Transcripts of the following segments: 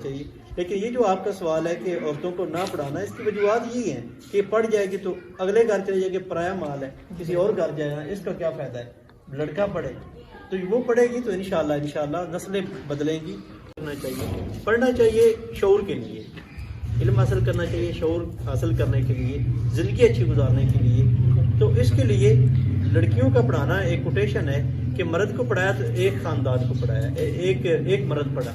چاہیے. لیکن یہ جو آپ کا سوال ہے کہ عورتوں کو نہ پڑھانا، اس کی وجوہات یہی ہیں کہ پڑھ جائے گی تو اگلے گھر چلے جائے گی، پرایا مال ہے، کسی اور گھر جائے گا، اس کا کیا فائدہ ہے. لڑکا پڑھے تو وہ پڑھے گی تو انشاءاللہ نسلیں بدلیں گی. پڑھنا چاہیے شعور کے لیے، علم حاصل کرنا چاہیے شعور حاصل کرنے کے لیے، زندگی اچھی گزارنے کے لیے. تو اس کے لیے لڑکیوں کا پڑھانا ایک کوٹیشن ہے کہ مرد کو پڑھایا تو ایک خاندان کو پڑھایا، ایک مرد پڑھا.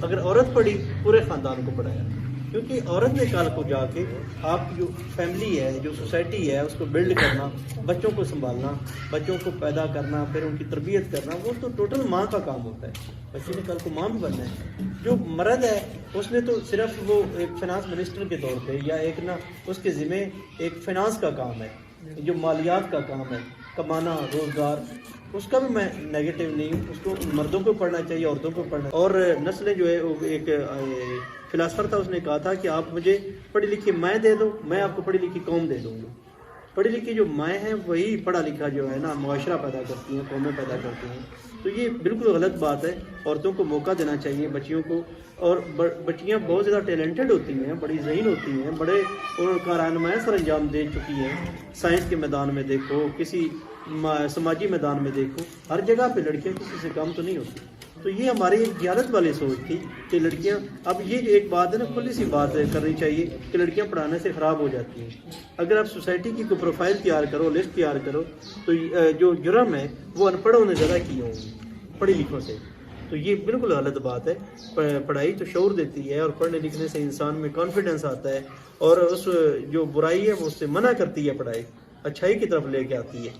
اگر عورت پڑھی پورے خاندان کو پڑھایا، کیونکہ عورت نے کل کو جا کے آپ کی جو فیملی ہے، جو سوسائٹی ہے، اس کو بلڈ کرنا، بچوں کو سنبھالنا، بچوں کو پیدا کرنا، پھر ان کی تربیت کرنا، وہ تو ٹوٹل ماں کا کام ہوتا ہے. بچے نے کل کو ماں بھی بننا ہے. جو مرد ہے اس نے تو صرف وہ ایک فائنانس منسٹر کے طور پہ یا ایک نا اس کے ذمہ ایک فائنانس کا کام ہے، جو مالیات کا کام ہے، کمانا، روزگار. اس کا بھی میں نیگیٹو نہیں ہوں، اس کو مردوں کو پڑھنا چاہیے، عورتوں کو پڑھنا. اور نسلیں جو ہے وہ ایک فلاسفر تھا، اس نے کہا تھا کہ آپ مجھے پڑھی لکھی مائیں دے دو، میں آپ کو پڑھی لکھی قوم دے دوں گا. پڑھی لکھی جو مائیں ہیں وہی پڑھا لکھا جو ہے نا معاشرہ پیدا کرتی ہیں، قومیں پیدا کرتی ہیں. تو یہ بالکل غلط بات ہے. عورتوں کو موقع دینا چاہیے، بچیوں کو. اور بچیاں بہت زیادہ ٹیلنٹڈ ہوتی ہیں، بڑی ذہین ہوتی ہیں، بڑے کارنامۂ سر انجام دے چکی ہیں. سائنس کے میدان میں دیکھو، کسی سماجی میدان میں دیکھو، ہر جگہ پہ لڑکیاں کسی سے کم تو نہیں ہوتی. تو یہ ہماری ایک جہالت والی سوچ تھی کہ لڑکیاں، اب یہ ایک بات ہے نا، کھلی سی بات کرنی چاہیے کہ لڑکیاں پڑھانے سے خراب ہو جاتی ہیں. اگر آپ سوسائٹی کی کوئی پروفائل تیار کرو، لسٹ تیار کرو، تو جو جرم ہے وہ ان پڑھوں نے زیادہ کیے ہوں گے پڑھی لکھوں سے. تو یہ بالکل غلط بات ہے. پڑھائی تو شعور دیتی ہے، اور پڑھنے لکھنے سے انسان میں کانفیڈنس آتا ہے، اور اس جو برائی ہے وہ اس سے منع کرتی ہے، پڑھائی اچھائی کی طرف لے کے آتی ہے.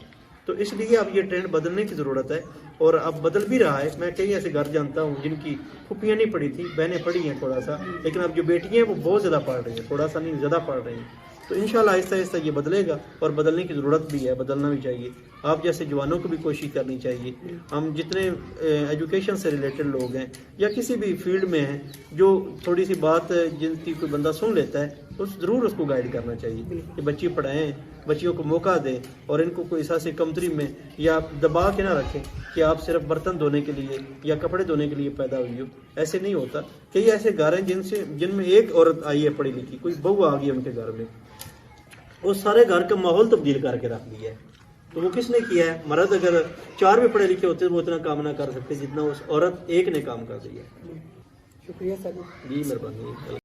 تو اس لیے اب یہ ٹرینڈ بدلنے کی ضرورت ہے، اور اب بدل بھی رہا ہے. میں کئی ایسے گھر جانتا ہوں جن کی پھوپھیاں نہیں پڑھی تھی، بہنیں پڑھی ہیں تھوڑا سا، لیکن اب جو بیٹیاں ہیں وہ بہت زیادہ پڑھ رہی ہیں، تھوڑا سا نہیں زیادہ پڑھ رہی ہیں. تو انشاءاللہ آہستہ آہستہ یہ بدلے گا، اور بدلنے کی ضرورت بھی ہے، بدلنا بھی چاہیے. آپ جیسے جوانوں کو بھی کوشش کرنی چاہیے. ہم جتنے ایجوکیشن سے ریلیٹڈ لوگ ہیں یا کسی بھی فیلڈ میں ہیں، جو تھوڑی سی بات جن کی کوئی بندہ سن لیتا ہے، ضرور اس کو گائیڈ کرنا چاہیے کہ بچی پڑھائیں، بچیوں کو موقع دیں، اور ان کو کوئی احساس کمتری میں یا دبا کے نہ رکھیں کہ آپ صرف برتن دھونے کے لیے یا کپڑے دھونے کے لیے پیدا ہوئی ہو. ایسے نہیں ہوتا. کئی ایسے گھر ہیں جن میں ایک عورت آئی ہے پڑھی لکھی، کوئی بہو آ گئی ہے ان کے گھر میں، وہ سارے گھر کا ماحول تبدیل کر کے رکھ دیا ہے. تو وہ کس نے کیا ہے؟ مرد اگر 4 بھی پڑھے لکھے ہوتے وہ اتنا کام نہ کر سکتے جتنا اس عورت ایک نے کام کر دیا. شکریہ سر. جی مہربانی.